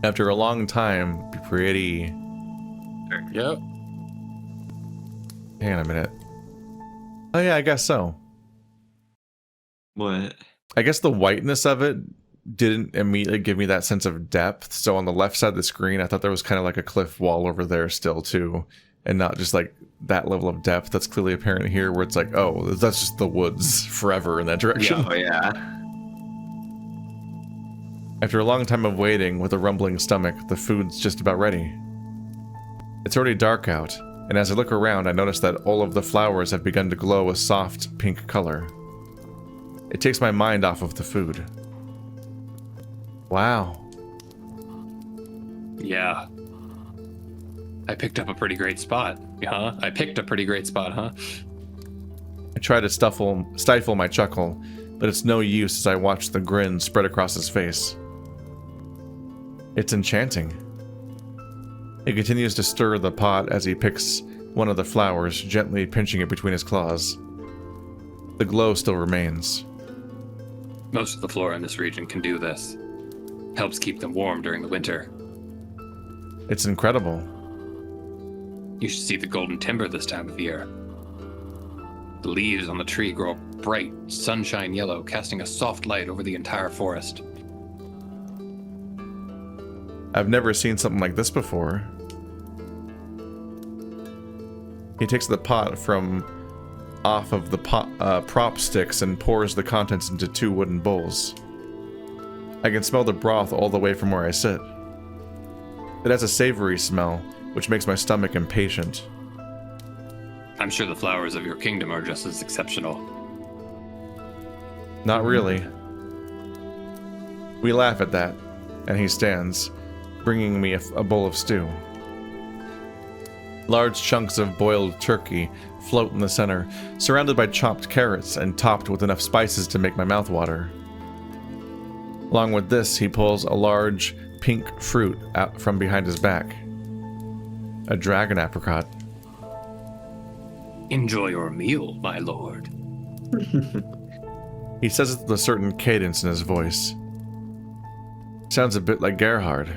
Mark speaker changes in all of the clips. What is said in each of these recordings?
Speaker 1: After a long time, pretty...
Speaker 2: Yep.
Speaker 1: Hang on a minute. Oh yeah, I guess so.
Speaker 3: What?
Speaker 1: I guess the whiteness of it didn't immediately give me that sense of depth. So on the left side of the screen, I thought there was kind of like a cliff wall over there still too. And not just like that level of depth that's clearly apparent here where it's like, oh, that's just the woods forever in that direction.
Speaker 3: Oh, yeah.
Speaker 1: After a long time of waiting with a rumbling stomach, the food's just about ready. It's already dark out, and as I look around, I notice that all of the flowers have begun to glow a soft pink color. It takes my mind off of the food. Wow.
Speaker 2: Yeah. I picked up a pretty great spot, huh? I try to
Speaker 1: stifle my chuckle, but it's no use as I watch the grin spread across his face. It's enchanting. He continues to stir the pot as he picks one of the flowers, gently pinching it between his claws. The glow still remains.
Speaker 2: Most of the flora in this region can do this. Helps keep them warm during the winter.
Speaker 1: It's incredible.
Speaker 2: You should see the golden timber this time of year. The leaves on the tree grow bright, sunshine yellow, casting a soft light over the entire forest.
Speaker 1: I've never seen something like this before. He takes the pot from off of the prop sticks and pours the contents into 2 wooden bowls. I can smell the broth all the way from where I sit. It has a savory smell, which makes my stomach impatient.
Speaker 2: I'm sure the flowers of your kingdom are just as exceptional.
Speaker 1: Not really. We laugh at that, and he stands, bringing me a bowl of stew. Large chunks of boiled turkey float in the center, surrounded by chopped carrots and topped with enough spices to make my mouth water. Along with this, he pulls a large pink fruit out from behind his back. A dragon apricot.
Speaker 2: Enjoy your meal, my lord.
Speaker 1: He says it with a certain cadence in his voice. Sounds a bit like Gerhard.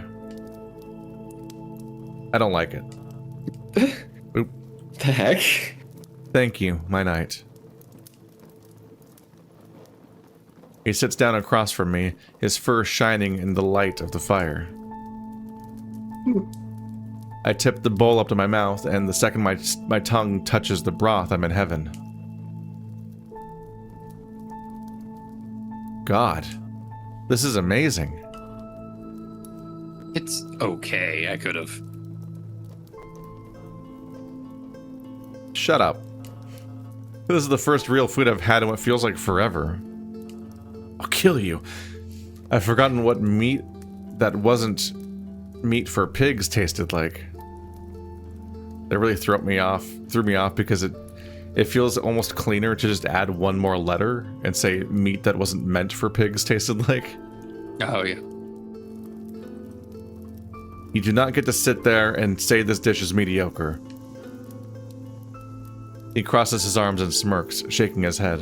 Speaker 1: I don't like it. Oop.
Speaker 3: The heck?
Speaker 1: Thank you, my knight. He sits down across from me, his fur shining in the light of the fire. I tip the bowl up to my mouth, and the second my tongue touches the broth, I'm in heaven. God, this is amazing.
Speaker 2: It's okay, I could have.
Speaker 1: Shut up. This is the first real food I've had in what feels like forever. I'll kill you. I've forgotten what meat that wasn't meat for pigs tasted like. That really threw me off because it feels almost cleaner to just add one more letter and say meat that wasn't meant for pigs tasted like.
Speaker 2: Oh, yeah.
Speaker 1: You do not get to sit there and say this dish is mediocre. He crosses his arms and smirks, shaking his head.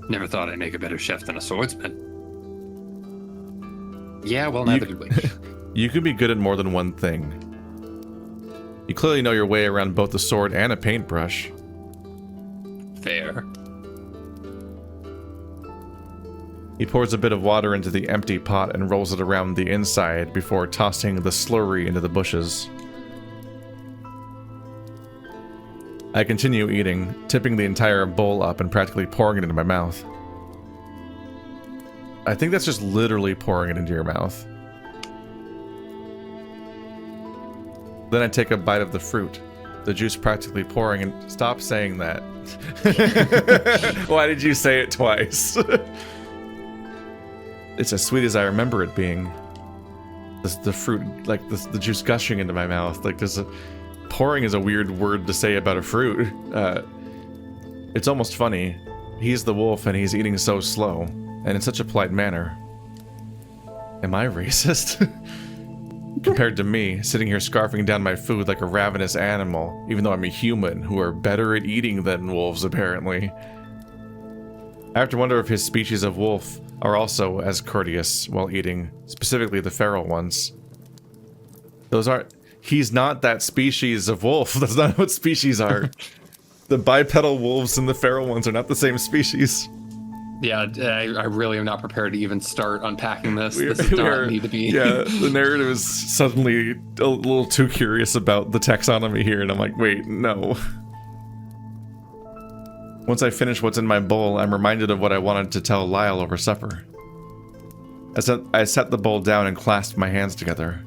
Speaker 2: Never thought I'd make a better chef than a swordsman. Yeah, well, neither did we.
Speaker 1: You can be good at more than one thing. You clearly know your way around both a sword and a paintbrush.
Speaker 2: Fair.
Speaker 1: He pours a bit of water into the empty pot and rolls it around the inside before tossing the slurry into the bushes. I continue eating, tipping the entire bowl up and practically pouring it into my mouth. I think that's just literally pouring it into your mouth. Then I take a bite of the fruit, the juice practically pouring, and stop saying that. Why did you say it twice? It's as sweet as I remember it being. The fruit, like the juice gushing into my mouth. Like pouring is a weird word to say about a fruit. It's almost funny. He's the wolf and he's eating so slow, and in such a polite manner. Am I racist? Compared to me, sitting here scarfing down my food like a ravenous animal, even though I'm a human who are better at eating than wolves, apparently. I have to wonder if his species of wolf are also as courteous while eating, specifically the feral ones. Those aren't... He's not that species of wolf. That's not what species are. The bipedal wolves and the feral ones are not the same species.
Speaker 2: Yeah, I really am not prepared to even start unpacking this. This does not need to be...
Speaker 1: Yeah, the narrative is suddenly a little too curious about the taxonomy here, and I'm like, wait, no. Once I finish what's in my bowl, I'm reminded of what I wanted to tell Lyle over supper. I set the bowl down and clasped my hands together.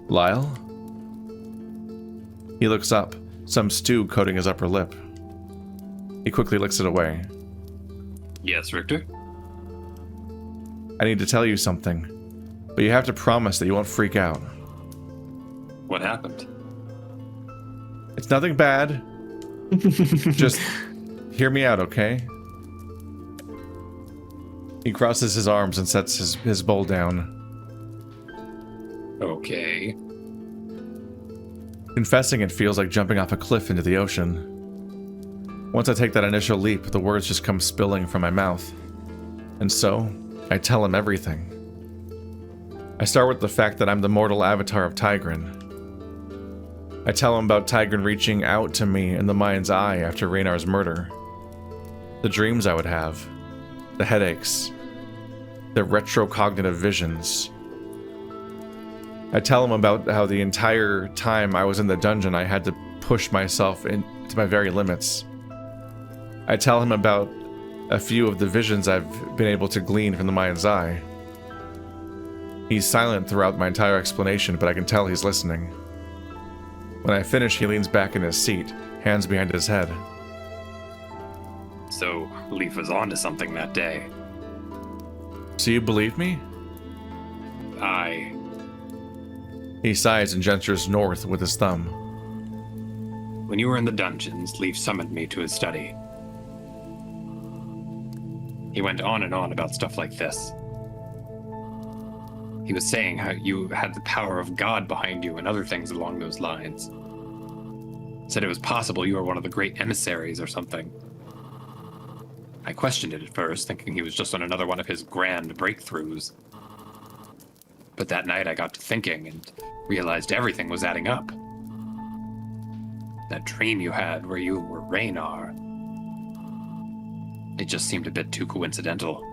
Speaker 1: Lyle? He looks up, some stew coating his upper lip. He quickly licks it away.
Speaker 2: Yes, Richter?
Speaker 1: I need to tell you something, but you have to promise that you won't freak out.
Speaker 2: What happened?
Speaker 1: It's nothing bad. Just hear me out, okay? He crosses his arms and sets his bowl down.
Speaker 2: Okay.
Speaker 1: Confessing it feels like jumping off a cliff into the ocean. Once I take that initial leap, the words just come spilling from my mouth. And so, I tell him everything. I start with the fact that I'm the mortal avatar of Tigran. I tell him about Tigran reaching out to me in the mind's eye after Raynar's murder. The dreams I would have. The headaches. The retrocognitive visions. I tell him about how the entire time I was in the dungeon I had to push myself to my very limits. I tell him about a few of the visions I've been able to glean from the mind's eye. He's silent throughout my entire explanation, but I can tell he's listening. When I finish, he leans back in his seat, hands behind his head.
Speaker 2: So, Leaf was onto something that day.
Speaker 1: So you believe me? He sighs and gestures north with his thumb.
Speaker 2: When you were in the dungeons, Leaf summoned me to his study. He went on and on about stuff like this. He was saying how you had the power of God behind you and other things along those lines. Said it was possible you were one of the great emissaries or something. I questioned it at first, thinking he was just on another one of his grand breakthroughs. But that night I got to thinking and realized everything was adding up. That dream you had where you were Raynar, it just seemed a bit too coincidental.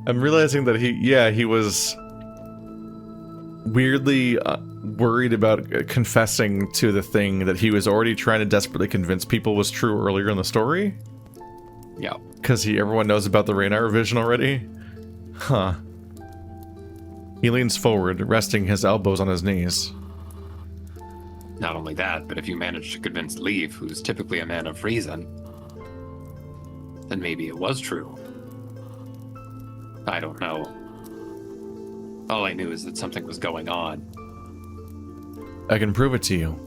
Speaker 1: I'm realizing that he was weirdly worried about confessing to the thing that he was already trying to desperately convince people was true earlier in the story.
Speaker 2: Yeah.
Speaker 1: Because everyone knows about the Raynar vision already. Huh. He leans forward, resting his elbows on his knees.
Speaker 2: Not only that, but if you manage to convince Leaf, who's typically a man of reason, then maybe it was true. I don't know. All I knew is that something was going on.
Speaker 1: I can prove it to you.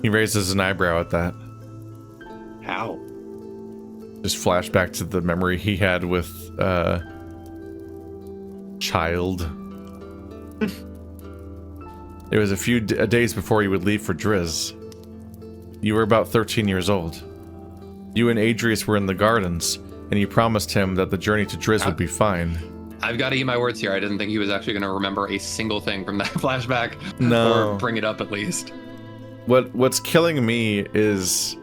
Speaker 1: He raises an eyebrow at that.
Speaker 2: How?
Speaker 1: Just flashback to the memory he had with, Child. It was a few days before you would leave for Driz. You were about 13 years old. You and Adrius were in the gardens, and you promised him that the journey to Driz would be fine.
Speaker 2: I've got to eat my words here. I didn't think he was actually going to remember a single thing from that flashback.
Speaker 1: No.
Speaker 2: Or bring it up at least.
Speaker 1: What's killing me is...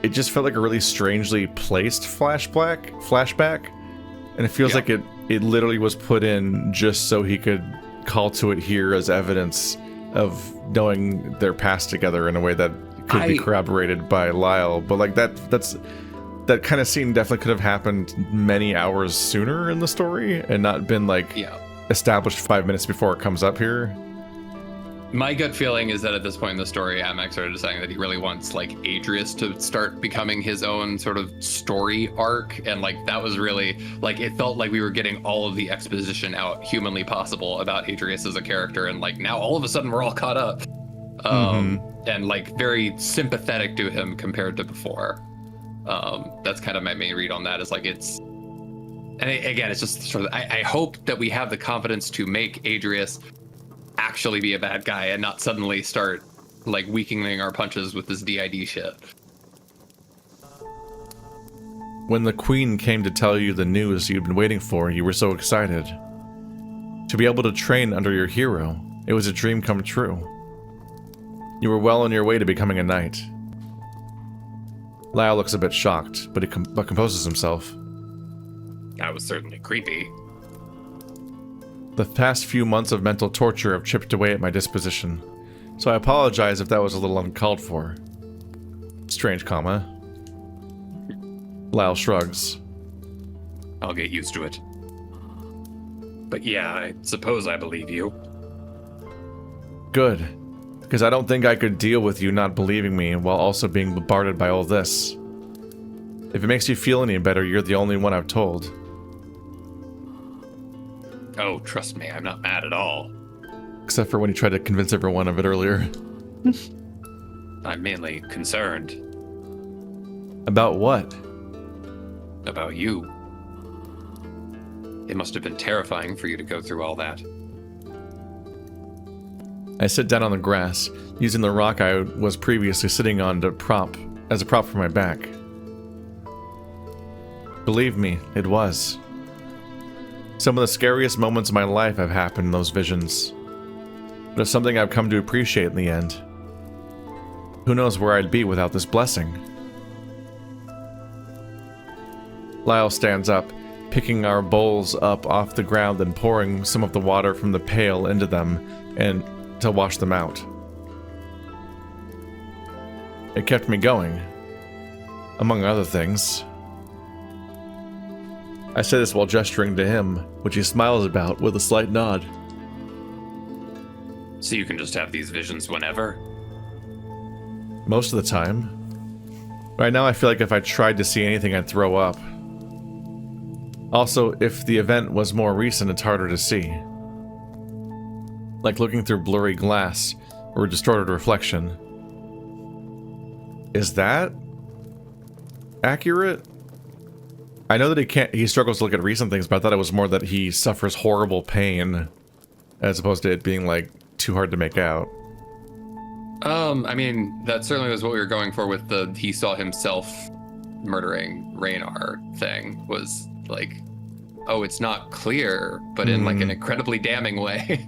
Speaker 1: It just felt like a really strangely placed flashback. And it feels like it literally was put in just so he could call to it here as evidence of knowing their past together in a way that could be corroborated by Lyle. But like that kind of scene definitely could have happened many hours sooner in the story and not been like established 5 minutes before it comes up here.
Speaker 2: My gut feeling is that at this point in the story, Amak started deciding that he really wants like Adrius to start becoming his own sort of story arc, and like that was really like it felt like we were getting all of the exposition out humanly possible about Adrius as a character, and like now all of a sudden we're all caught up, and like very sympathetic to him compared to before. That's kind of my main read on that. Is like it's, and again, it's just sort of I hope that we have the confidence to make Adrius actually be a bad guy and not suddenly start like weakening our punches with this DID shit.
Speaker 1: When the Queen came to tell you the news you'd been waiting for, you were so excited. To be able to train under your hero, it was a dream come true. You were well on your way to becoming a knight. Lyle looks a bit shocked, but composes himself.
Speaker 2: That was certainly creepy.
Speaker 1: The past few months of mental torture have chipped away at my disposition, so I apologize if that was a little uncalled for. Strange comma. Lyle shrugs.
Speaker 2: I'll get used to it. But yeah, I suppose I believe you.
Speaker 1: Good, because I don't think I could deal with you not believing me while also being bombarded by all this. If it makes you feel any better, you're the only one I've told.
Speaker 2: Oh, trust me, I'm not mad at all.
Speaker 1: Except for when you tried to convince everyone of it earlier.
Speaker 2: I'm mainly concerned.
Speaker 1: About what?
Speaker 2: About you. It must have been terrifying for you to go through all that.
Speaker 1: I sit down on the grass, using the rock I was previously sitting on as a prop for my back. Believe me, it was. Some of the scariest moments of my life have happened in those visions. But it's something I've come to appreciate in the end. Who knows where I'd be without this blessing? Lyle stands up, picking our bowls up off the ground and pouring some of the water from the pail into them and to wash them out. It kept me going, among other things. I say this while gesturing to him, which he smiles about with a slight nod.
Speaker 2: So you can just have these visions whenever?
Speaker 1: Most of the time. Right now I feel like if I tried to see anything I'd throw up. Also, if the event was more recent, it's harder to see. Like looking through blurry glass or a distorted reflection. Is that accurate? I know that he struggles to look at recent things, but I thought it was more that he suffers horrible pain as opposed to it being like too hard to make out.
Speaker 2: I mean, that certainly was what we were going for with the he saw himself murdering Raynar thing, was like, oh, it's not clear, but in like an incredibly damning way.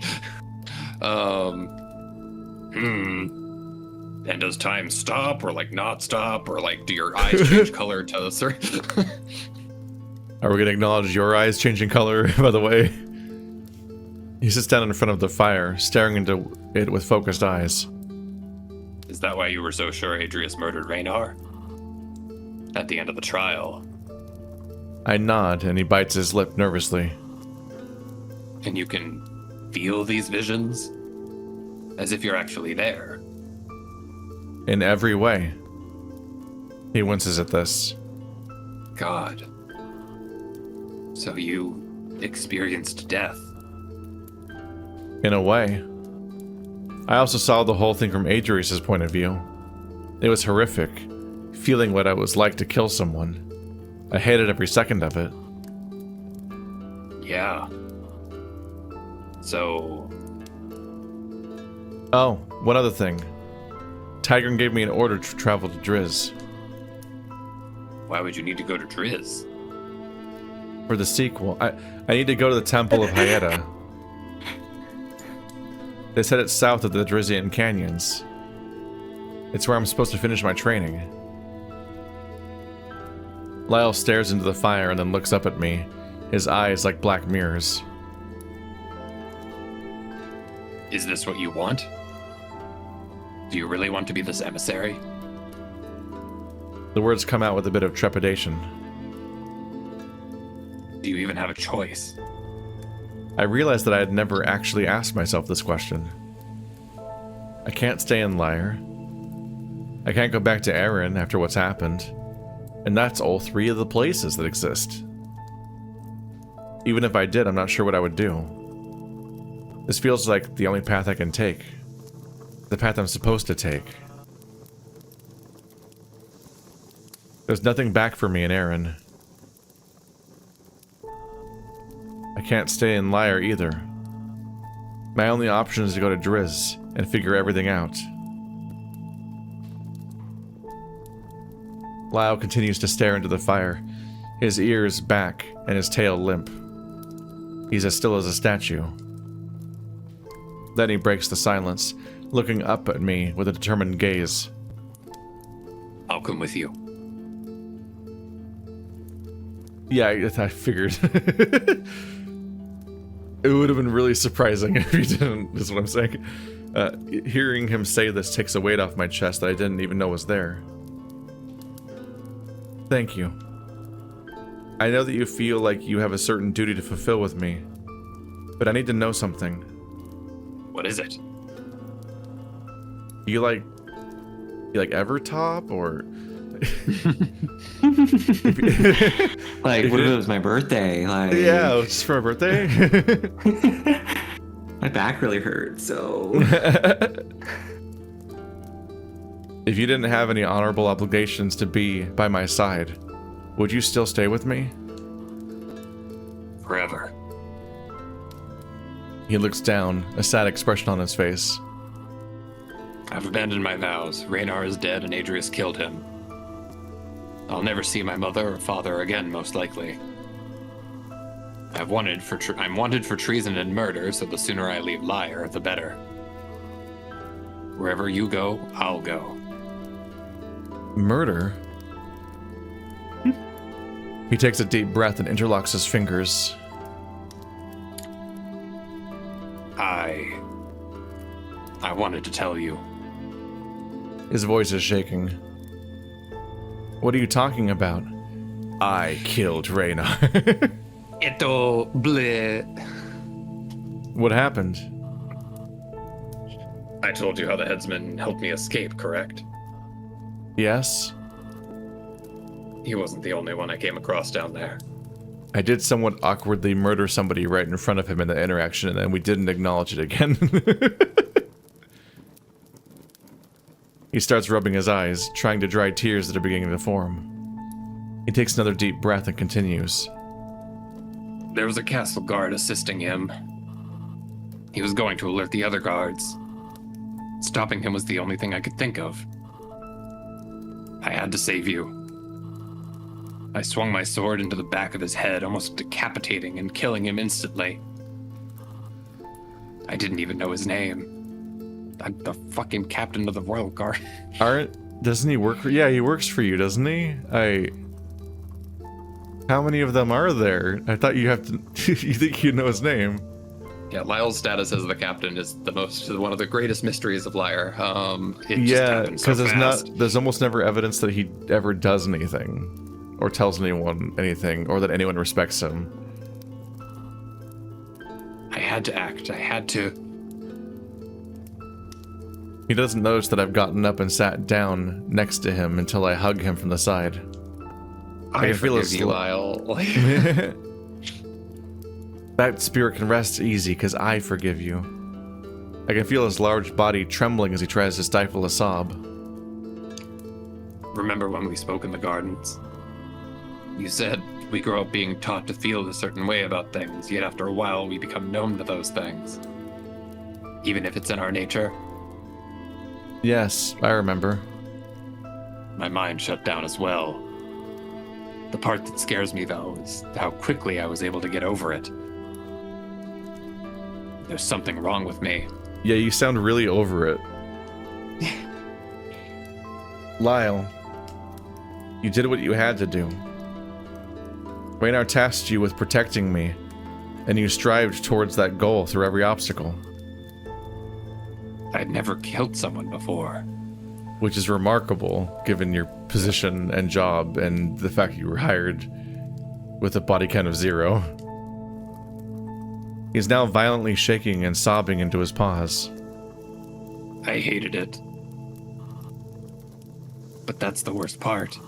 Speaker 2: And does time stop or like not stop, or like do your eyes change color to a certain...
Speaker 1: Are we gonna acknowledge your eyes changing color, by the way? He sits down in front of the fire, staring into it with focused eyes.
Speaker 2: Is that why you were so sure Adrius murdered Raynar? At the end of the trial.
Speaker 1: I nod, and he bites his lip nervously.
Speaker 2: And you can feel these visions? As if you're actually there.
Speaker 1: In every way. He winces at this.
Speaker 2: God. So you experienced death?
Speaker 1: In a way. I also saw the whole thing from Adrius' point of view. It was horrific, feeling what it was like to kill someone. I hated every second of it.
Speaker 2: Yeah. So...
Speaker 1: Oh, one other thing. Tigran gave me an order to travel to Driz.
Speaker 2: Why would you need to go to Driz?
Speaker 1: For the sequel. I need to go to the Temple of Hyetta. They said it's south of the Drizian Canyons. It's where I'm supposed to finish my training. Lyle stares into the fire and then looks up at me, his eyes like black mirrors.
Speaker 2: Is this what you want? Do you really want to be this emissary?
Speaker 1: The words come out with a bit of trepidation.
Speaker 2: Do you even have a choice?
Speaker 1: I realized that I had never actually asked myself this question. I can't stay in Lyre. I can't go back to Erin after what's happened. And that's all three of the places that exist. Even if I did, I'm not sure what I would do. This feels like the only path I can take. The path I'm supposed to take. There's nothing back for me in Erin. I can't stay in Lyre either. My only option is to go to Driz and figure everything out. Lyle continues to stare into the fire, his ears back and his tail limp. He's as still as a statue. Then he breaks the silence, looking up at me with a determined gaze.
Speaker 2: I'll come with you.
Speaker 1: Yeah, I figured. It would have been really surprising if he didn't, is what I'm saying. Hearing him say this takes a weight off my chest that I didn't even know was there. Thank you. I know that you feel like you have a certain duty to fulfill with me, but I need to know something.
Speaker 2: What is it?
Speaker 1: You like Evertop, or
Speaker 3: Like, what if it was my birthday? Like,
Speaker 1: yeah, it's for my birthday.
Speaker 3: my back really hurts, so.
Speaker 1: If you didn't have any honorable obligations to be by my side, would you still stay with me?
Speaker 2: Forever.
Speaker 1: He looks down, a sad expression on his face.
Speaker 2: I've abandoned my vows. Raynar is dead and Adrius killed him. I'll never see my mother or father again, most likely. I'm wanted for treason and murder, so the sooner I leave Lyre, the better. Wherever you go, I'll go.
Speaker 1: Murder? He takes a deep breath and interlocks his fingers.
Speaker 2: I wanted to tell you.
Speaker 1: His voice is shaking. What are you talking about? I killed Raynar.
Speaker 2: Eto bleh.
Speaker 1: What happened?
Speaker 2: I told you how the headsman helped me escape, correct?
Speaker 1: Yes?
Speaker 2: He wasn't the only one I came across down there.
Speaker 1: I did somewhat awkwardly murder somebody right in front of him in the interaction, and then we didn't acknowledge it again. He starts rubbing his eyes, trying to dry tears that are beginning to form. He takes another deep breath and continues.
Speaker 2: There was a castle guard assisting him. He was going to alert the other guards. Stopping him was the only thing I could think of. I had to save you. I swung my sword into the back of his head, almost decapitating and killing him instantly. I didn't even know his name. I'm the fucking captain of the Royal Guard.
Speaker 1: Doesn't he work for... Yeah, he works for you, doesn't he? How many of them are there? I thought you have to... You think you know his name?
Speaker 2: Yeah, Lyle's status as the captain is one of the greatest mysteries of Lyre.
Speaker 1: Yeah, because there's almost never evidence that he ever does anything, or tells anyone anything, or that anyone respects him.
Speaker 2: I had to act. I had to.
Speaker 1: He doesn't notice that I've gotten up and sat down next to him until I hug him from the side.
Speaker 2: I feel you, Lyle.
Speaker 1: That spirit can rest easy, because I forgive you. I can feel his large body trembling as he tries to stifle a sob.
Speaker 2: Remember when we spoke in the gardens? You said we grow up being taught to feel a certain way about things, yet after a while we become numb to those things. Even if it's in our nature.
Speaker 1: Yes, I remember.
Speaker 2: My mind shut down as well. The part that scares me, though, is how quickly I was able to get over it. There's something wrong with me.
Speaker 1: Yeah, you sound really over it. Lyle, you did what you had to do. Raynar tasked you with protecting me, and you strived towards that goal through every obstacle.
Speaker 2: I'd never killed someone before.
Speaker 1: Which is remarkable, given your position and job, and the fact you were hired with a body count of 0. He's now violently shaking and sobbing into his paws.
Speaker 2: I hated it. But that's the worst part.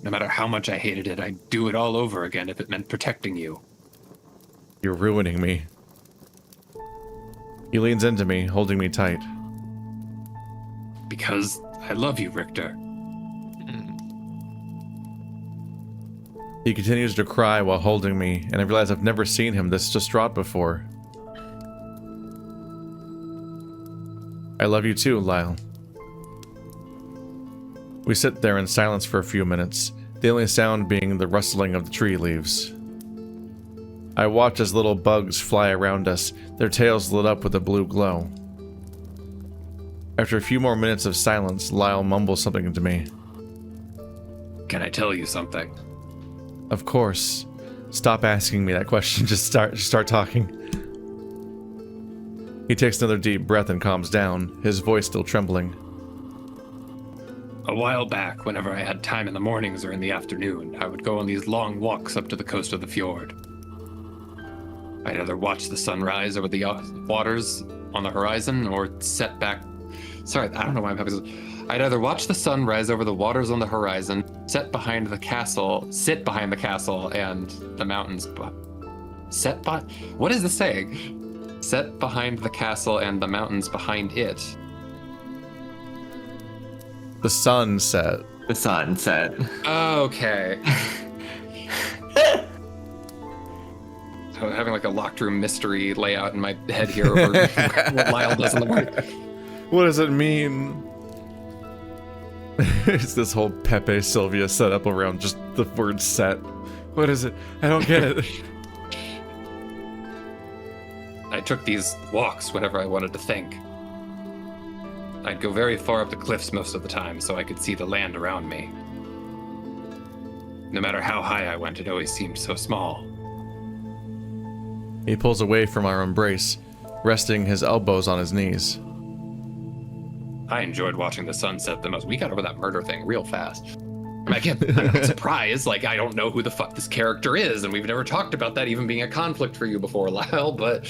Speaker 2: No matter how much I hated it, I'd do it all over again if it meant protecting you.
Speaker 1: You're ruining me. He leans into me, holding me tight.
Speaker 2: Because I love you, Richter.
Speaker 1: He continues to cry while holding me, and I realize I've never seen him this distraught before. I love you too, Lyle. We sit there in silence for a few minutes, the only sound being the rustling of the tree leaves. I watch as little bugs fly around us, their tails lit up with a blue glow. After a few more minutes of silence, Lyle mumbles something to me.
Speaker 2: Can I tell you something?
Speaker 1: Of course. Stop asking me that question, just start talking. He takes another deep breath and calms down, his voice still trembling.
Speaker 2: A while back, whenever I had time in the mornings or in the afternoon, I would go on these long walks up to the coast of the fjord. I'd either watch the sunrise over the waters on the horizon or set back... Sorry, I don't know why I'm having this. I'd either watch the sun rise over the waters on the horizon, sit behind the castle, and the mountains... What is this saying? Set behind the castle and the mountains behind it.
Speaker 1: The sun set.
Speaker 3: The sunset.
Speaker 2: Okay. So I'm having like a locked room mystery layout in my head here over what Lyle does in the morning.
Speaker 1: What does it mean? It's this whole Pepe Sylvia setup around just the word set. What is it? I don't get it.
Speaker 2: I took these walks whenever I wanted to think. I'd go very far up the cliffs most of the time so I could see the land around me. No matter how high I went, it always seemed so small.
Speaker 1: He pulls away from our embrace, resting his elbows on his knees.
Speaker 2: I enjoyed watching the sunset the most. We got over that murder thing real fast. I mean, again, I'm not surprised. Like, I don't know who the fuck this character is, and we've never talked about that even being a conflict for you before, Lyle, but,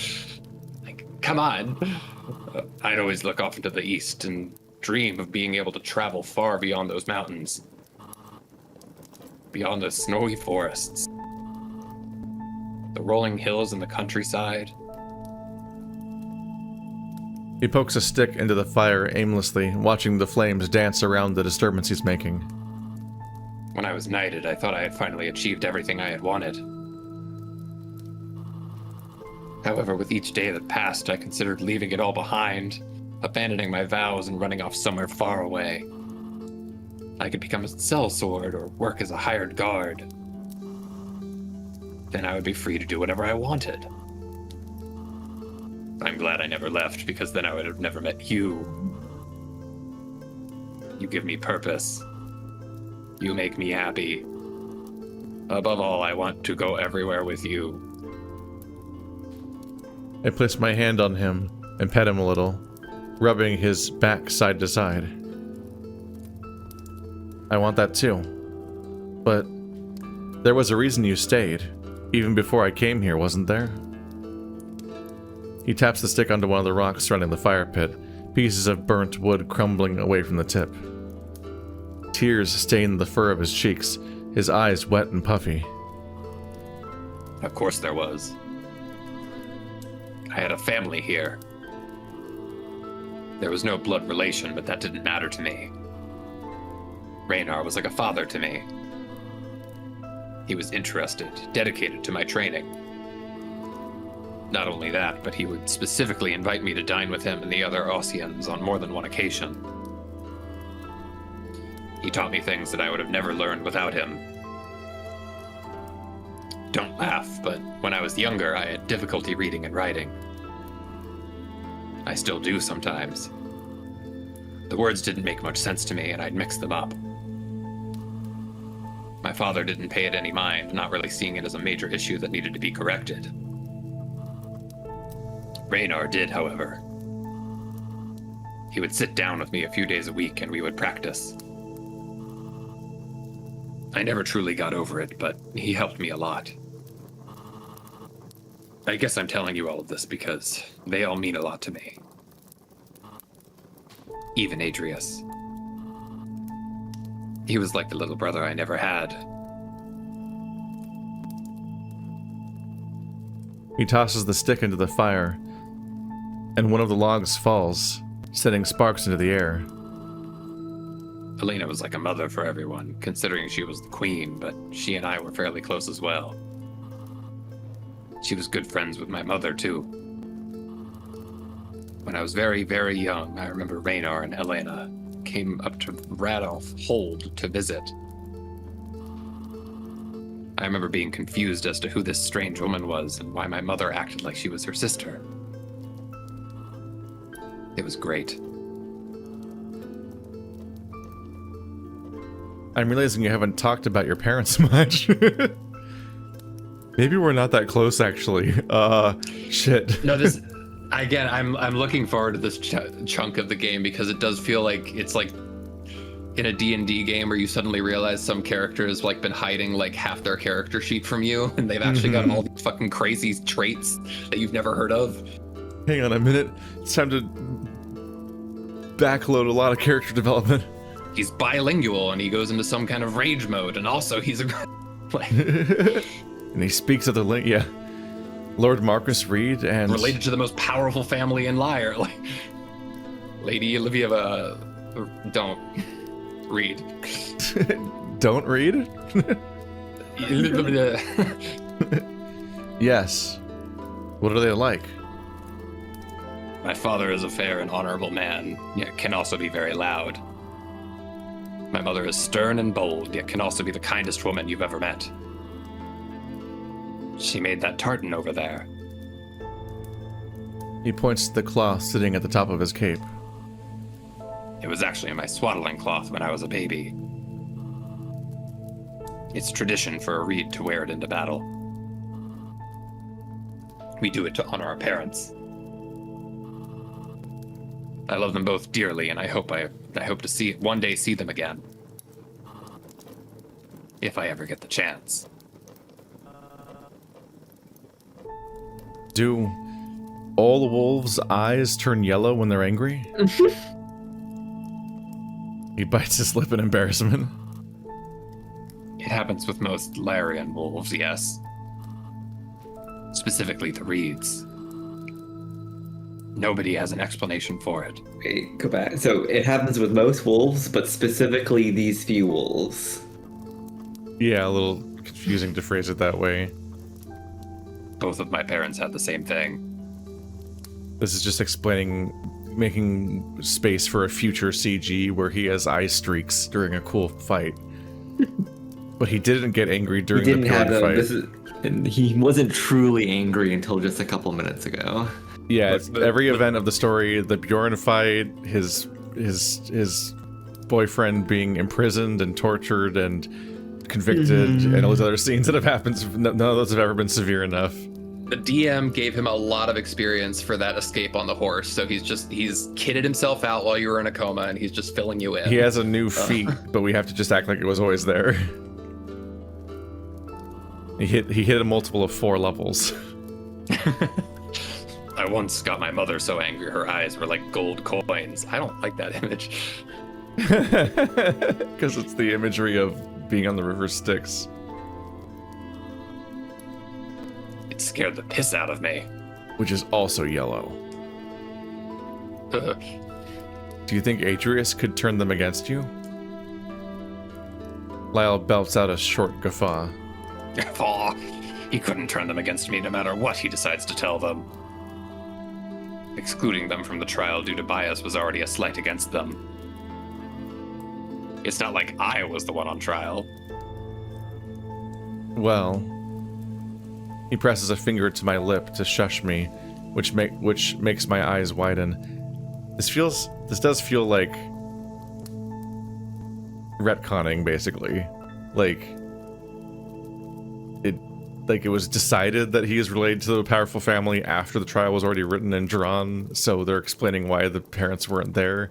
Speaker 2: like, come on. I'd always look off into the east and dream of being able to travel far beyond those mountains. Beyond the snowy forests. The rolling hills and the countryside.
Speaker 1: He pokes a stick into the fire aimlessly, watching the flames dance around the disturbance he's making.
Speaker 2: When I was knighted, I thought I had finally achieved everything I had wanted. However, with each day that passed, I considered leaving it all behind, abandoning my vows and running off somewhere far away. I could become a sellsword or work as a hired guard. Then I would be free to do whatever I wanted. I'm glad I never left, because then I would have never met you. You give me purpose. You make me happy. Above all, I want to go everywhere with you.
Speaker 1: I place my hand on him and pet him a little, rubbing his back side to side. I want that too. But there was a reason you stayed, even before I came here, wasn't there? He taps the stick onto one of the rocks surrounding the fire pit, pieces of burnt wood crumbling away from the tip. Tears stain the fur of his cheeks, his eyes wet and puffy.
Speaker 2: Of course there was. I had a family here. There was no blood relation, but that didn't matter to me. Raynar was like a father to me. He was interested, dedicated to my training. Not only that, but he would specifically invite me to dine with him and the other Ossians on more than one occasion. He taught me things that I would have never learned without him. Don't laugh, but when I was younger, I had difficulty reading and writing. I still do sometimes. The words didn't make much sense to me, and I'd mix them up. My father didn't pay it any mind, not really seeing it as a major issue that needed to be corrected. Raynar did, however. He would sit down with me a few days a week and we would practice. I never truly got over it, but he helped me a lot. I guess I'm telling you all of this because they all mean a lot to me. Even Adrius. He was like the little brother I never had.
Speaker 1: He tosses the stick into the fire, and one of the logs falls, sending sparks into the air.
Speaker 2: Elena was like a mother for everyone, considering she was the queen, but she and I were fairly close as well. She was good friends with my mother, too. When I was very, very young, I remember Raynar and Elena came up to Radolf Hold to visit. I remember being confused as to who this strange woman was and why my mother acted like she was her sister. It was great.
Speaker 1: I'm realizing you haven't talked about your parents much. Maybe we're not that close, actually. Shit.
Speaker 2: No, this... Again, I'm looking forward to this chunk of the game because it does feel like it's like in a D&D game where you suddenly realize some character has like been hiding like half their character sheet from you, and they've actually got all these fucking crazy traits that you've never heard of.
Speaker 1: Hang on a minute. It's time to backload a lot of character development.
Speaker 2: He's bilingual and he goes into some kind of rage mode, and also he's a like,
Speaker 1: and he speaks other yeah. Lord Marcus Reed and
Speaker 2: related to the most powerful family in Lyre, like Lady Olivia. Don't read.
Speaker 1: Don't read. Yes. What are they like?
Speaker 2: My father is a fair and honorable man, yet can also be very loud. My mother is stern and bold, yet can also be the kindest woman you've ever met. She made that tartan over there.
Speaker 1: He points to the cloth sitting at the top of his cape.
Speaker 2: It was actually my swaddling cloth when I was a baby. It's tradition for a Reed to wear it into battle. We do it to honor our parents. I love them both dearly, and I hope to one day see them again. If I ever get the chance.
Speaker 1: Do all the wolves' eyes turn yellow when they're angry? He bites his lip in embarrassment.
Speaker 2: It happens with most Lyrian wolves, yes. Specifically the Reeds. Nobody has an explanation for it.
Speaker 3: Wait, go back. So it happens with most wolves, but specifically these few wolves.
Speaker 1: Yeah, a little confusing to phrase it that way.
Speaker 2: Both of my parents had the same thing.
Speaker 1: This is just making space for a future CG where he has eye streaks during a cool fight. But he didn't get angry during the Purp fight.
Speaker 3: And he wasn't truly angry until just a couple minutes ago.
Speaker 1: Yeah, it's every event of the story, the Bjorn fight, his boyfriend being imprisoned and tortured and convicted, and all those other scenes that have happened, none of those have ever been severe enough.
Speaker 2: The DM gave him a lot of experience for that escape on the horse, so he's kitted himself out while you were in a coma, and he's just filling you in.
Speaker 1: He has a new feat, but we have to just act like it was always there. He hit a multiple of 4 levels.
Speaker 2: I once got my mother so angry her eyes were like gold coins. I don't like that image.
Speaker 1: Because it's the imagery of being on the river Styx.
Speaker 2: It scared the piss out of me.
Speaker 1: Which is also yellow. Do you think Adrius could turn them against you? Lyle belts out a short guffaw.
Speaker 2: Aw, he couldn't turn them against me no matter what he decides to tell them. Excluding them from the trial due to bias was already a slight against them. It's not like I was the one on trial.
Speaker 1: Well, he presses a finger to my lip to shush me, which makes my eyes widen. This does feel like retconning, basically. Like it was decided that he is related to the powerful family after the trial was already written and drawn, so they're explaining why the parents weren't there,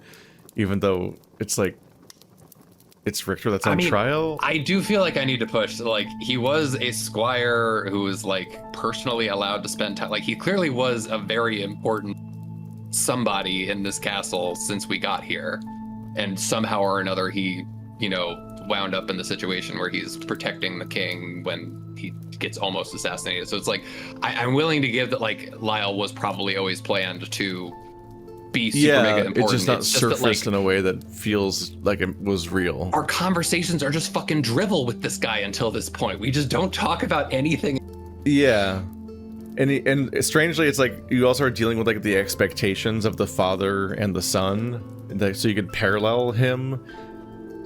Speaker 1: even though it's like it's Richter that's on trial.
Speaker 2: I do feel like I need to push. Like, he was a squire who was like personally allowed to spend time. Like, he clearly was a very important somebody in this castle since we got here, and somehow or another he, wound up in the situation where he's protecting the king when he gets almost assassinated. So it's like I'm willing to give that like Lyle was probably always planned to be super mega important.
Speaker 1: It's just not surfaced in a way that feels like it was real.
Speaker 2: Our conversations are just fucking drivel with this guy until this point. We just don't talk about anything.
Speaker 1: Yeah. And strangely, it's like you also are dealing with like the expectations of the father and the son, so you could parallel him.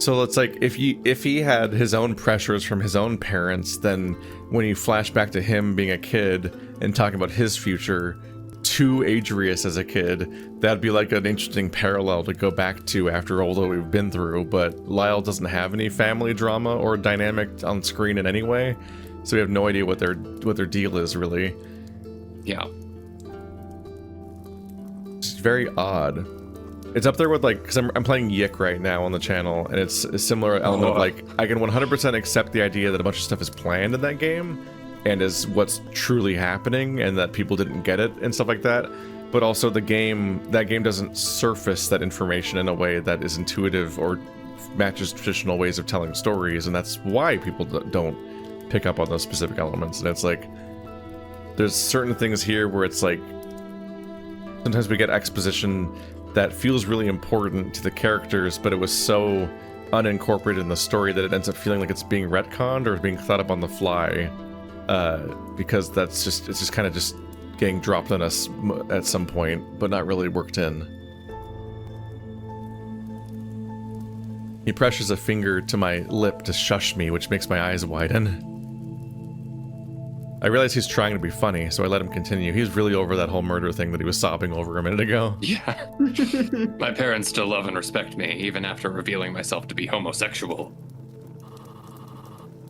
Speaker 1: So it's like if he had his own pressures from his own parents, then when you flash back to him being a kid and talking about his future to Adrius as a kid, that'd be like an interesting parallel to go back to after all that we've been through. But Lyle doesn't have any family drama or dynamic on screen in any way, so we have no idea what their deal is really.
Speaker 2: Yeah.
Speaker 1: It's very odd. It's up there with like, because I'm playing Yik right now on the channel, and it's a similar element of like, I can 100% accept the idea that a bunch of stuff is planned in that game and is what's truly happening and that people didn't get it and stuff like that. But also that game doesn't surface that information in a way that is intuitive or matches traditional ways of telling stories, and that's why people don't pick up on those specific elements. And it's like, there's certain things here where it's like, sometimes we get exposition that feels really important to the characters, but it was so unincorporated in the story that it ends up feeling like it's being retconned or being thought up on the fly, because it's just kind of just getting dropped on us at some point, but not really worked in. He pressures a finger to my lip to shush me, which makes my eyes widen. I realize he's trying to be funny, so I let him continue. He's really over that whole murder thing that he was sobbing over a minute ago.
Speaker 2: Yeah. My parents still love and respect me, even after revealing myself to be homosexual.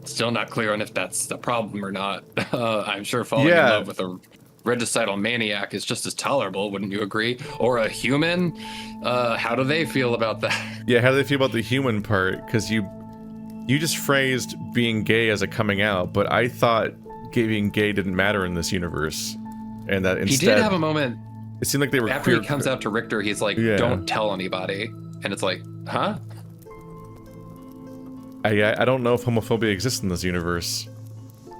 Speaker 2: Still not clear on if that's a problem or not. I'm sure falling in love with a regicidal maniac is just as tolerable, wouldn't you agree? Or a human? How do they feel about that?
Speaker 1: Yeah, how do they feel about the human part? Because you just phrased being gay as a coming out, but I thought being gay didn't matter in this universe, and that instead
Speaker 2: he did have a moment.
Speaker 1: It seemed like they were
Speaker 2: after he comes out to Richter. He's like, "Don't tell anybody," and it's like, "Huh?"
Speaker 1: I don't know if homophobia exists in this universe.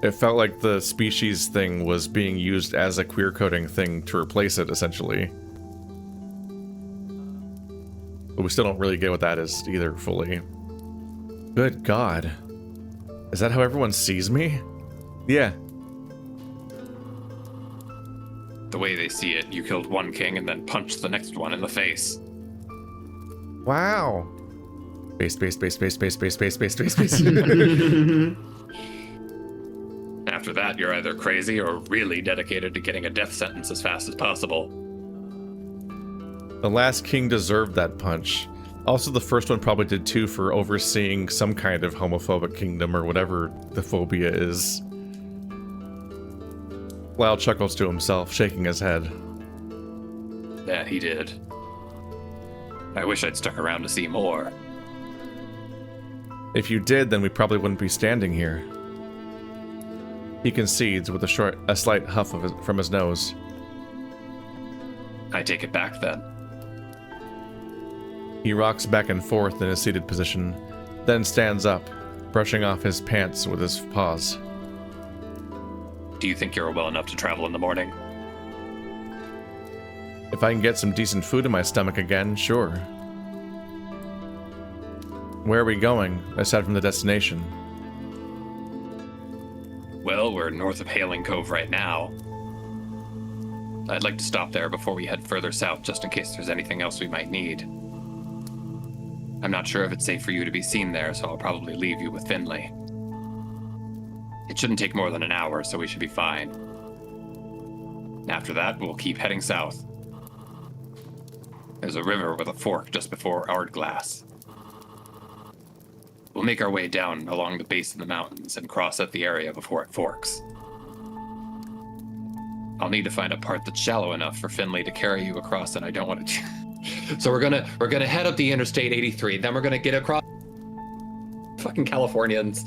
Speaker 1: It felt like the species thing was being used as a queer coding thing to replace it, essentially. But we still don't really get what that is either fully. Good God. Is that how everyone sees me? Yeah.
Speaker 2: The way they see it, you killed one king and then punched the next one in the face.
Speaker 1: Wow. Space.
Speaker 2: After that, you're either crazy or really dedicated to getting a death sentence as fast as possible.
Speaker 1: The last king deserved that punch. Also, the first one probably did too, for overseeing some kind of homophobic kingdom or whatever the phobia is. Lyle chuckles to himself, shaking his head.
Speaker 2: Yeah, he did. I wish I'd stuck around to see more.
Speaker 1: If you did, then we probably wouldn't be standing here. He concedes with a slight huff from his nose.
Speaker 2: I take it back then.
Speaker 1: He rocks back and forth in his seated position, then stands up, brushing off his pants with his paws.
Speaker 2: Do you think you're well enough to travel in the morning?
Speaker 1: If I can get some decent food in my stomach again, sure. Where are we going, aside from the destination?
Speaker 2: Well, we're north of Hailing Cove right now. I'd like to stop there before we head further south, just in case there's anything else we might need. I'm not sure if it's safe for you to be seen there, so I'll probably leave you with Finley. It shouldn't take more than an hour, so we should be fine. After that, we'll keep heading south. There's a river with a fork just before Ardglass. We'll make our way down along the base of the mountains and cross at the area before it forks. I'll need to find a part that's shallow enough for Finley to carry you across, and I don't want to... So we're gonna head up the Interstate 83, then we're gonna get across... Fucking Californians.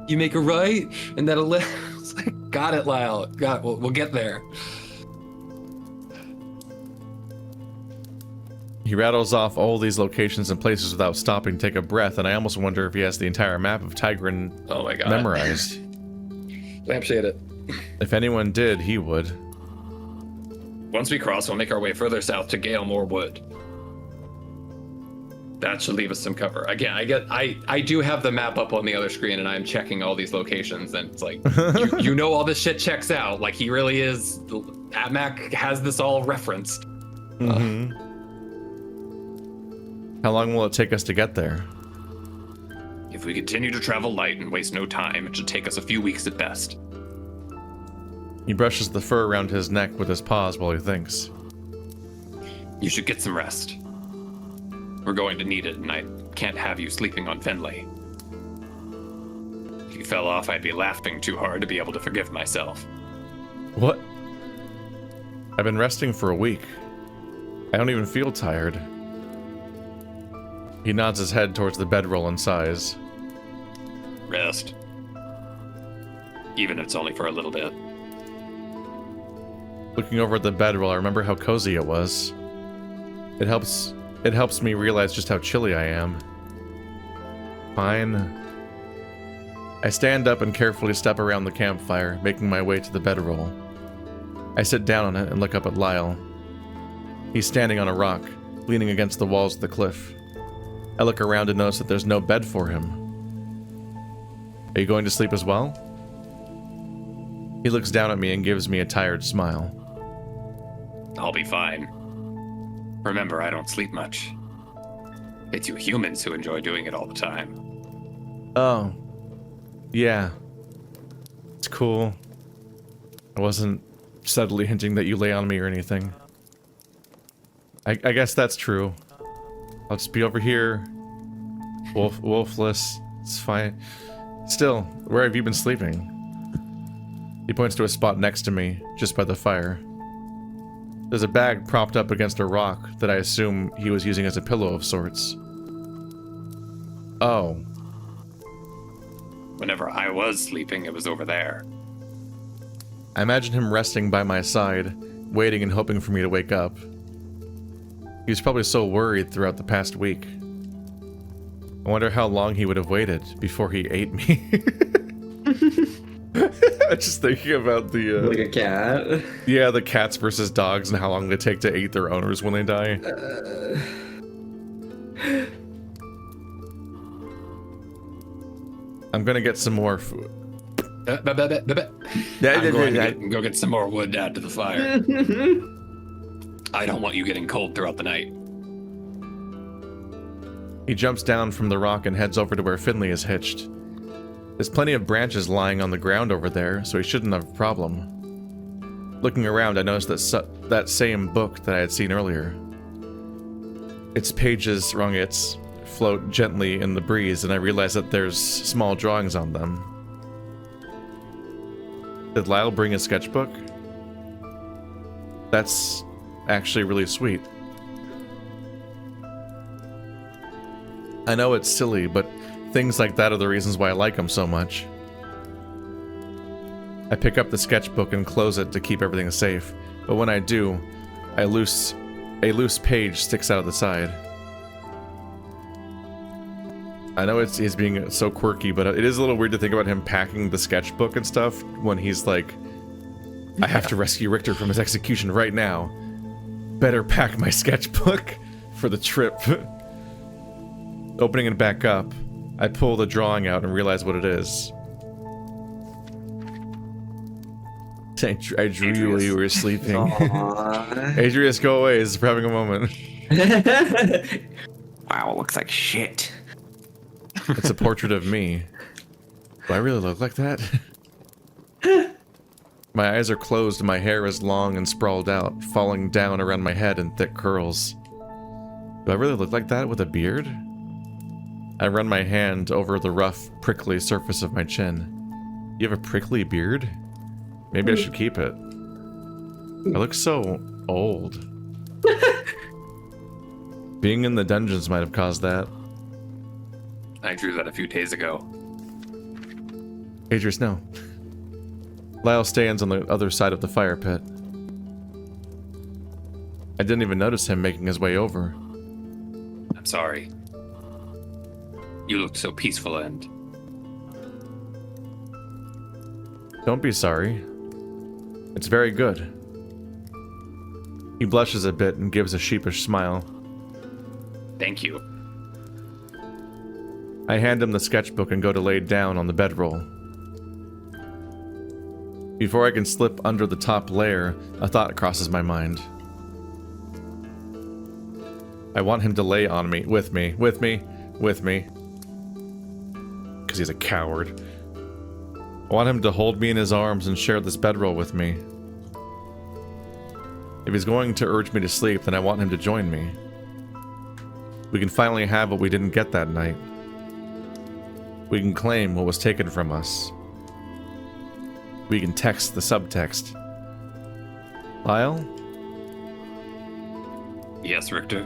Speaker 2: You make a right, and that'll... It's like, got it, Lyle. We'll get there.
Speaker 1: He rattles off all these locations and places without stopping to take a breath, and I almost wonder if he has the entire map of Tigran memorized.
Speaker 2: Lampshade it.
Speaker 1: If anyone did, he would.
Speaker 2: Once we cross, we'll make our way further south to Galemore Wood. That should leave us some cover. Again, I do have the map up on the other screen, and I'm checking all these locations, and it's like, you know all this shit checks out. Like, he really is... AtMac has this all referenced.
Speaker 1: Mm-hmm. How long will it take us to get there?
Speaker 2: If we continue to travel light and waste no time, it should take us a few weeks at best.
Speaker 1: He brushes the fur around his neck with his paws while he thinks.
Speaker 2: You should get some rest. We're going to need it, and I can't have you sleeping on Finley. If you fell off, I'd be laughing too hard to be able to forgive myself.
Speaker 1: What? I've been resting for a week. I don't even feel tired. He nods his head towards the bedroll and sighs.
Speaker 2: Rest. Even if it's only for a little bit.
Speaker 1: Looking over at the bedroll, I remember how cozy it was. It helps me realize just how chilly I am. Fine. I stand up and carefully step around the campfire, making my way to the bedroll. I sit down on it and look up at Lyle. He's standing on a rock, leaning against the walls of the cliff. I look around and notice that there's no bed for him. Are you going to sleep as well? He looks down at me and gives me a tired smile.
Speaker 2: I'll be fine. Remember, I don't sleep much. It's you humans who enjoy doing it all the time.
Speaker 1: Oh. Yeah. It's cool. I wasn't subtly hinting that you lay on me or anything. I guess that's true. I'll just be over here. Wolfless. It's fine. Still, where have you been sleeping? He points to a spot next to me, just by the fire. There's a bag propped up against a rock that I assume he was using as a pillow of sorts. Oh.
Speaker 2: Whenever I was sleeping, it was over there.
Speaker 1: I imagine him resting by my side, waiting and hoping for me to wake up. He was probably so worried throughout the past week. I wonder how long he would have waited before he ate me. I'm just thinking about the...
Speaker 3: Like a cat?
Speaker 1: Yeah, the cats versus dogs and how long they take to eat their owners when they die. I'm gonna get some more food.
Speaker 2: I'm going to go get some more wood to add to the fire. I don't want you getting cold throughout the night.
Speaker 1: He jumps down from the rock and heads over to where Finley is hitched. There's plenty of branches lying on the ground over there, so he shouldn't have a problem. Looking around, I noticed that same book that I had seen earlier. Its pages, float gently in the breeze, and I realize that there's small drawings on them. Did Lyle bring a sketchbook? That's actually really sweet. I know it's silly, but things like that are the reasons why I like him so much. I pick up the sketchbook and close it to keep everything safe, but when I do, a loose page sticks out of the side. I know he's being so quirky, but it is a little weird to think about him packing the sketchbook and stuff when he's like, I have to rescue Richter from his execution right now. Better pack my sketchbook for the trip. Opening it back up, I pull the drawing out and realize what it is. I drew you while you were sleeping. Adrius, go away. It's having a moment.
Speaker 4: Wow, it looks like shit.
Speaker 1: It's a portrait of me. Do I really look like that? My eyes are closed and my hair is long and sprawled out, falling down around my head in thick curls. Do I really look like that with a beard? I run my hand over the rough, prickly surface of my chin. You have a prickly beard? Maybe I should keep it. I look so old. Being in the dungeons might have caused that.
Speaker 2: I drew that a few days ago.
Speaker 1: Adrius, no. Lyle stands on the other side of the fire pit. I didn't even notice him making his way over.
Speaker 2: I'm sorry. You looked so peaceful and...
Speaker 1: Don't be sorry. It's very good. He blushes a bit and gives a sheepish smile.
Speaker 2: Thank you.
Speaker 1: I hand him the sketchbook and go to lay down on the bedroll. Before I can slip under the top layer, a thought crosses my mind. I want him to lay on me, with me. Because he's a coward. I want him to hold me in his arms and share this bedroll with me. If he's going to urge me to sleep, then I want him to join me. We can finally have what we didn't get that night. We can claim what was taken from us. We can text the subtext. Lyle?
Speaker 2: Yes, Richter.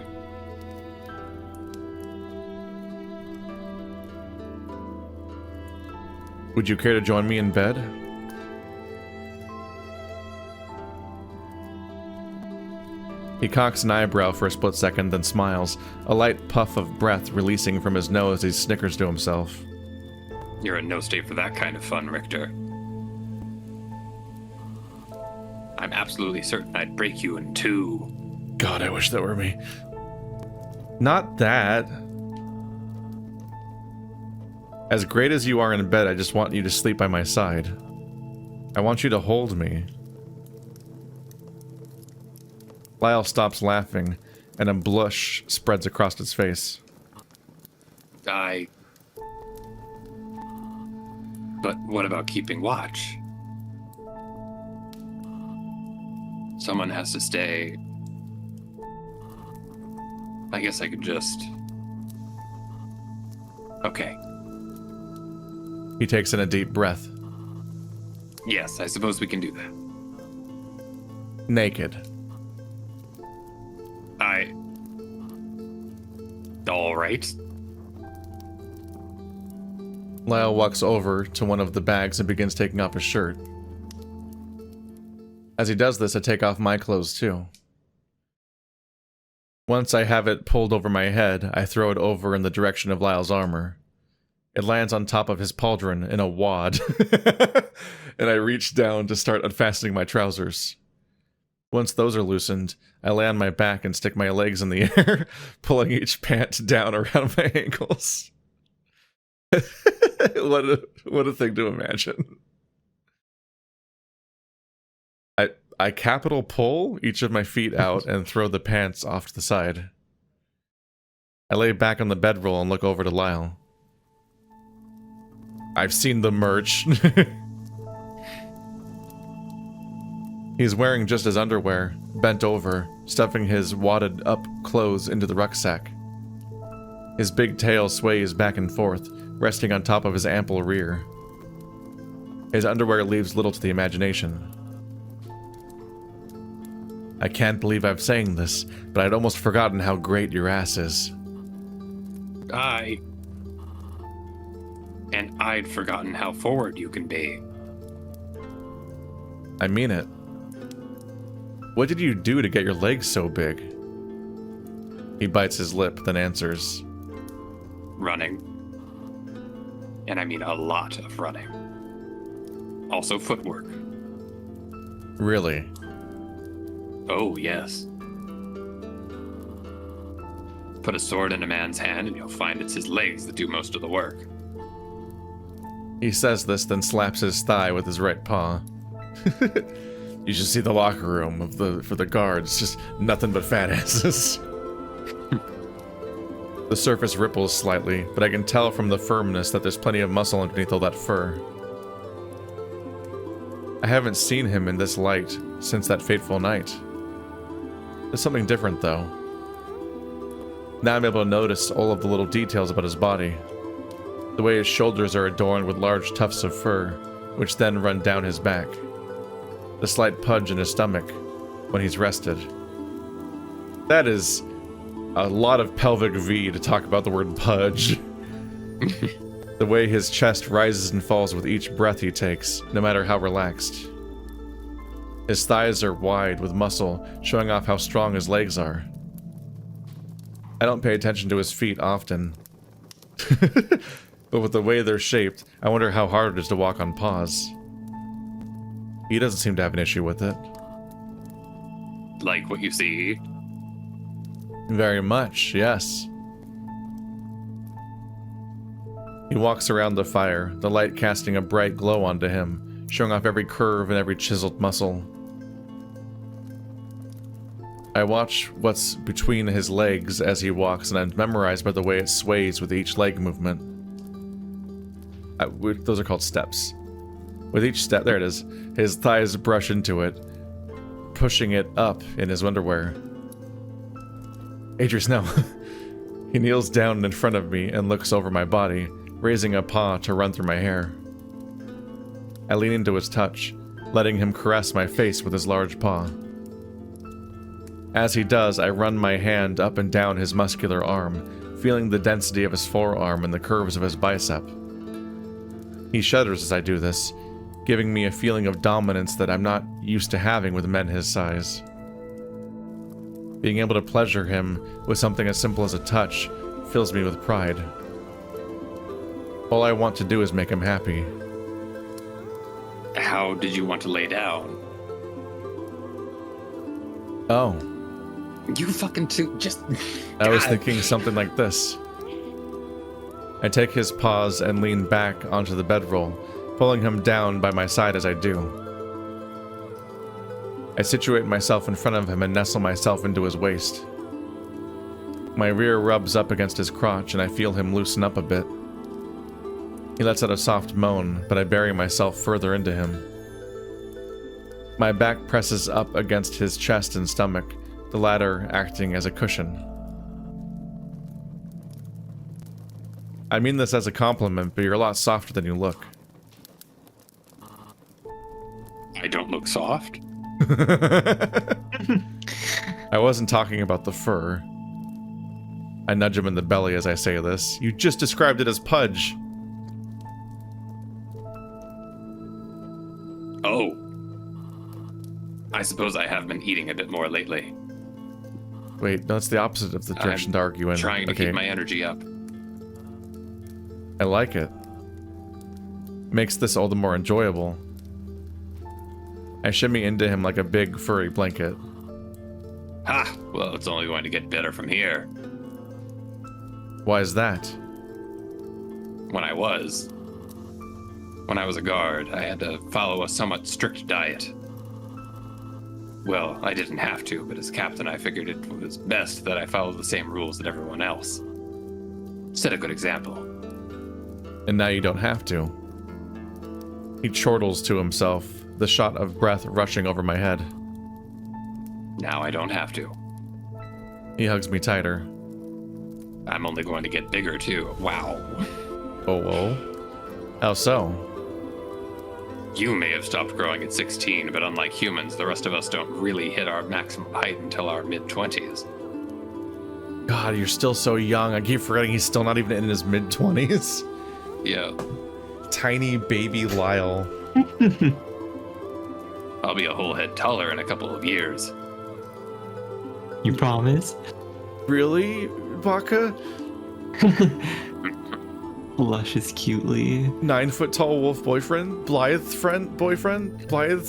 Speaker 1: Would you care to join me in bed? He cocks an eyebrow for a split second, then smiles, a light puff of breath releasing from his nose as he snickers to himself.
Speaker 2: You're in no state for that kind of fun, Richter. I'm absolutely certain I'd break you in two.
Speaker 1: God, I wish that were me. Not that. As great as you are in bed, I just want you to sleep by my side. I want you to hold me. Lyle stops laughing, and a blush spreads across his face.
Speaker 2: But what about keeping watch? Someone has to stay. I guess I could just... Okay.
Speaker 1: He takes in a deep breath.
Speaker 2: Yes, I suppose we can do that.
Speaker 1: Naked.
Speaker 2: All right.
Speaker 1: Lyle walks over to one of the bags and begins taking off his shirt. As he does this, I take off my clothes too. Once I have it pulled over my head, I throw it over in the direction of Lyle's armor. It lands on top of his pauldron in a wad, and I reach down to start unfastening my trousers. Once those are loosened, I lay on my back and stick my legs in the air, pulling each pant down around my ankles. What a thing to imagine. I capital pull each of my feet out and throw the pants off to the side. I lay back on the bedroll and look over to Lyle. I've seen the merch. He's wearing just his underwear, bent over, stuffing his wadded up clothes into the rucksack. His big tail sways back and forth, resting on top of his ample rear. His underwear leaves little to the imagination. I can't believe I'm saying this, but I'd almost forgotten how great your ass is.
Speaker 2: And I'd forgotten how forward you can be.
Speaker 1: I mean it. What did you do to get your legs so big? He bites his lip, then answers.
Speaker 2: Running. And I mean a lot of running. Also footwork.
Speaker 1: Really?
Speaker 2: Oh, yes. Put a sword in a man's hand and you'll find it's his legs that do most of the work.
Speaker 1: He says this, then slaps his thigh with his right paw. You should see the locker room for the guards. Just nothing but fat asses. The surface ripples slightly, but I can tell from the firmness that there's plenty of muscle underneath all that fur. I haven't seen him in this light since that fateful night. There's something different, though. Now I'm able to notice all of the little details about his body. The way his shoulders are adorned with large tufts of fur, which then run down his back. The slight pudge in his stomach when he's rested. That is a lot of pelvic V to talk about the word pudge. The way his chest rises and falls with each breath he takes, no matter how relaxed. His thighs are wide with muscle, showing off how strong his legs are. I don't pay attention to his feet often. But with the way they're shaped, I wonder how hard it is to walk on paws. He doesn't seem to have an issue with it.
Speaker 2: Like what you see?
Speaker 1: Very much, yes. He walks around the fire, the light casting a bright glow onto him, showing off every curve and every chiseled muscle. I watch what's between his legs as he walks, and I'm memorized by the way it sways with each leg movement. Those are called steps. With each step, there it is, his thighs brush into it, pushing it up in his underwear. Adrius, no. He kneels down in front of me and looks over my body, raising a paw to run through my hair. I lean into his touch, letting him caress my face with his large paw. As he does, I run my hand up and down his muscular arm, feeling the density of his forearm and the curves of his bicep. He shudders as I do this, giving me a feeling of dominance that I'm not used to having with men his size. Being able to pleasure him with something as simple as a touch fills me with pride. All I want to do is make him happy.
Speaker 2: How did you want to lay down?
Speaker 1: Oh.
Speaker 2: You fucking just...
Speaker 1: I was thinking something like this. I take his paws and lean back onto the bedroll, pulling him down by my side as I do. I situate myself in front of him and nestle myself into his waist. My rear rubs up against his crotch and I feel him loosen up a bit. He lets out a soft moan, but I bury myself further into him. My back presses up against his chest and stomach, the latter acting as a cushion. I mean this as a compliment, but you're a lot softer than you look.
Speaker 2: I don't look soft?
Speaker 1: I wasn't talking about the fur. I nudge him in the belly as I say this. You just described it as pudge.
Speaker 2: Oh. I suppose I have been eating a bit more lately.
Speaker 1: Wait, no, it's the opposite of the direction to argue in.
Speaker 2: Trying to keep my energy up.
Speaker 1: I like it. Makes this all the more enjoyable. I shimmy into him like a big furry blanket.
Speaker 2: Ha! Well, it's only going to get better from here.
Speaker 1: Why is that?
Speaker 2: When I was a guard, I had to follow a somewhat strict diet. Well, I didn't have to, but as captain I figured it was best that I follow the same rules that everyone else. Set a good example.
Speaker 1: And now you don't have to. He chortles to himself, the shot of breath rushing over my head.
Speaker 2: Now I don't have to.
Speaker 1: He hugs me tighter.
Speaker 2: I'm only going to get bigger too. Wow.
Speaker 1: Oh. How so?
Speaker 2: You may have stopped growing at 16, but unlike humans, the rest of us don't really hit our maximum height until our mid-20s.
Speaker 1: God, you're still so young. I keep forgetting he's still not even in his mid-20s.
Speaker 2: Yeah.
Speaker 1: Tiny baby Lyle.
Speaker 2: I'll be a whole head taller in a couple of years.
Speaker 4: You promise?
Speaker 1: Really, Baka?
Speaker 4: Blushes cutely.
Speaker 1: 9-foot tall wolf boyfriend? Blythe friend boyfriend? Blythe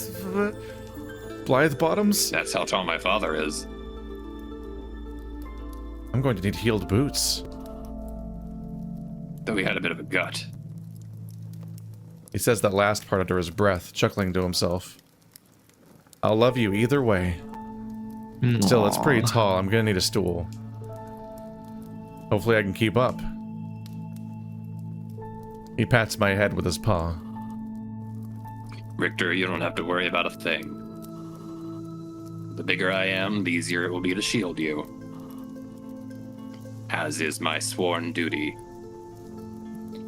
Speaker 1: bottoms?
Speaker 2: That's how tall my father is.
Speaker 1: I'm going to need heeled boots.
Speaker 2: Though he had a bit of a gut.
Speaker 1: He says that last part under his breath, chuckling to himself. I'll love you either way. Still, it's pretty tall. I'm gonna need a stool. Hopefully I can keep up. He pats my head with his paw.
Speaker 2: Richter, you don't have to worry about a thing. The bigger I am, the easier it will be to shield you. As is my sworn duty.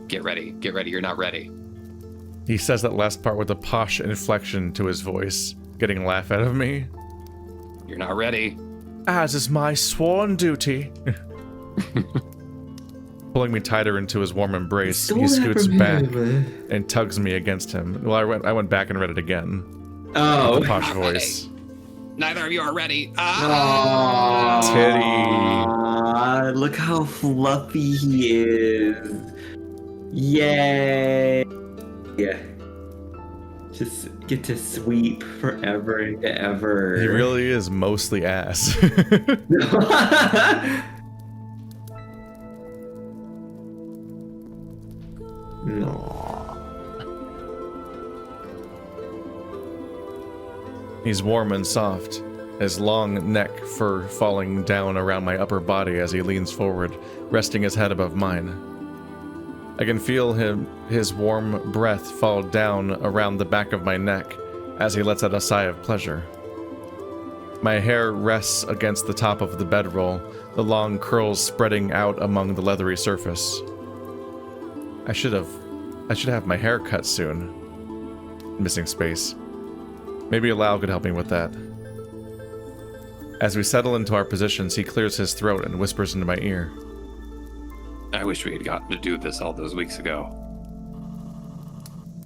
Speaker 2: Get ready, you're not ready.
Speaker 1: He says that last part with a posh inflection to his voice, getting a laugh out of me.
Speaker 2: You're not ready.
Speaker 1: As is my sworn duty. Pulling me tighter into his warm embrace, he scoots back and tugs me against him. Well, I went back and read it again.
Speaker 3: Oh.
Speaker 1: With a posh voice.
Speaker 2: Neither of you are ready.
Speaker 1: Titty.
Speaker 3: Look how fluffy he is. Yay. Yeah. Just get to sweep forever and ever.
Speaker 1: He really is mostly ass. He's warm and soft, his long neck fur falling down around my upper body as he leans forward, resting his head above mine. I can feel his warm breath fall down around the back of my neck as he lets out a sigh of pleasure. My hair rests against the top of the bedroll, the long curls spreading out among the leathery surface. I should have my hair cut soon. Missing space. Maybe Lau could help me with that. As we settle into our positions, he clears his throat and whispers into my ear.
Speaker 2: I wish we had gotten to do this all those weeks ago.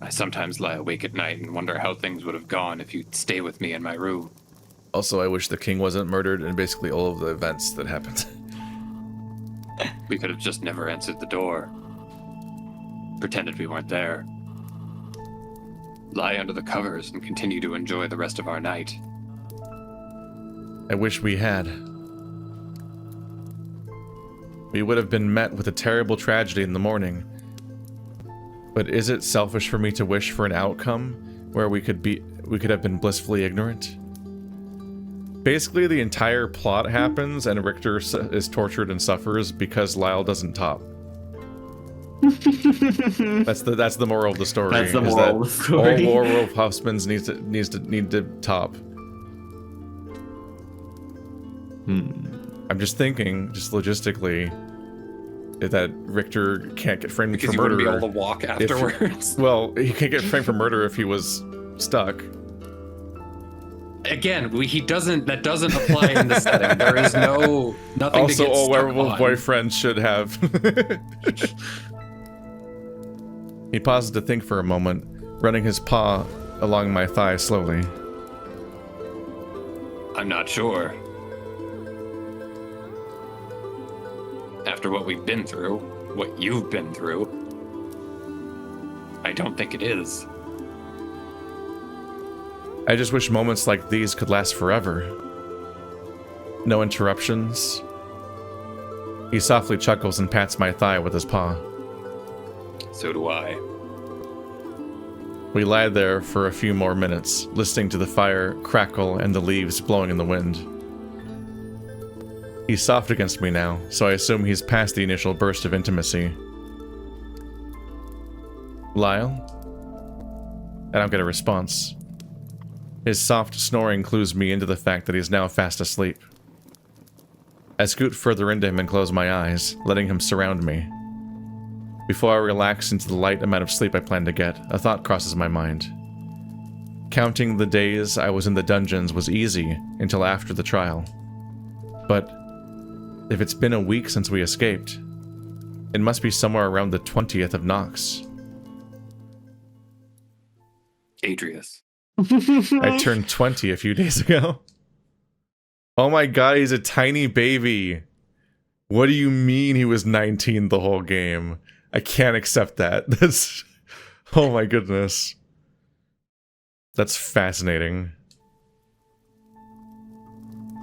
Speaker 2: I sometimes lie awake at night and wonder how things would have gone if you'd stay with me in my room.
Speaker 1: Also, I wish the king wasn't murdered and basically all of the events that happened.
Speaker 2: We could have just never answered the door. Pretended we weren't there. Lie under the covers and continue to enjoy the rest of our night.
Speaker 1: I wish we had. We would have been met with a terrible tragedy in the morning. But is it selfish for me to wish for an outcome where we could have been blissfully ignorant? Basically, the entire plot happens and Richter is tortured and suffers because Lyle doesn't top. That's the moral of the story.
Speaker 4: That's the moral of the story.
Speaker 1: All werewolf husbands need to top. I'm just thinking, just logistically, that Richter can't get framed
Speaker 2: Because
Speaker 1: for
Speaker 2: you
Speaker 1: murder.
Speaker 2: wouldn't be able to walk afterwards.
Speaker 1: Well, he can't get framed for murder if he was stuck.
Speaker 2: Again, he doesn't. That doesn't apply in this setting. There is nothing
Speaker 1: Also,
Speaker 2: to get
Speaker 1: all
Speaker 2: stuck
Speaker 1: werewolf
Speaker 2: on.
Speaker 1: boyfriends should have. He pauses to think for a moment, running his paw along my thigh slowly.
Speaker 2: I'm not sure. After what we've been through, what you've been through, I don't think it is.
Speaker 1: I just wish moments like these could last forever. No interruptions. He softly chuckles and pats my thigh with his paw.
Speaker 2: So do I.
Speaker 1: We lie there for a few more minutes, listening to the fire crackle and the leaves blowing in the wind. He's soft against me now, so I assume he's past the initial burst of intimacy. Lyle? I don't get a response. His soft snoring clues me into the fact that he's now fast asleep. I scoot further into him and close my eyes, letting him surround me. Before I relax into the light amount of sleep I plan to get, a thought crosses my mind. Counting the days I was in the dungeons was easy until after the trial. But if it's been a week since we escaped, it must be somewhere around the 20th of Nox.
Speaker 2: Adrius.
Speaker 1: I turned 20 a few days ago. Oh my god, he's a tiny baby. What do you mean he was 19 the whole game? I can't accept that. That's... Oh my goodness. That's fascinating.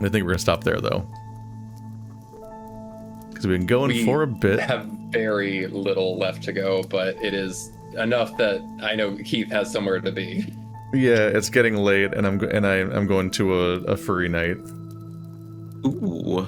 Speaker 1: I think we're gonna stop there, though. Because we've been going for a bit.
Speaker 2: We have very little left to go, but it is enough that I know Keith has somewhere to be.
Speaker 1: Yeah, it's getting late, and I'm going to a furry night.
Speaker 4: Ooh.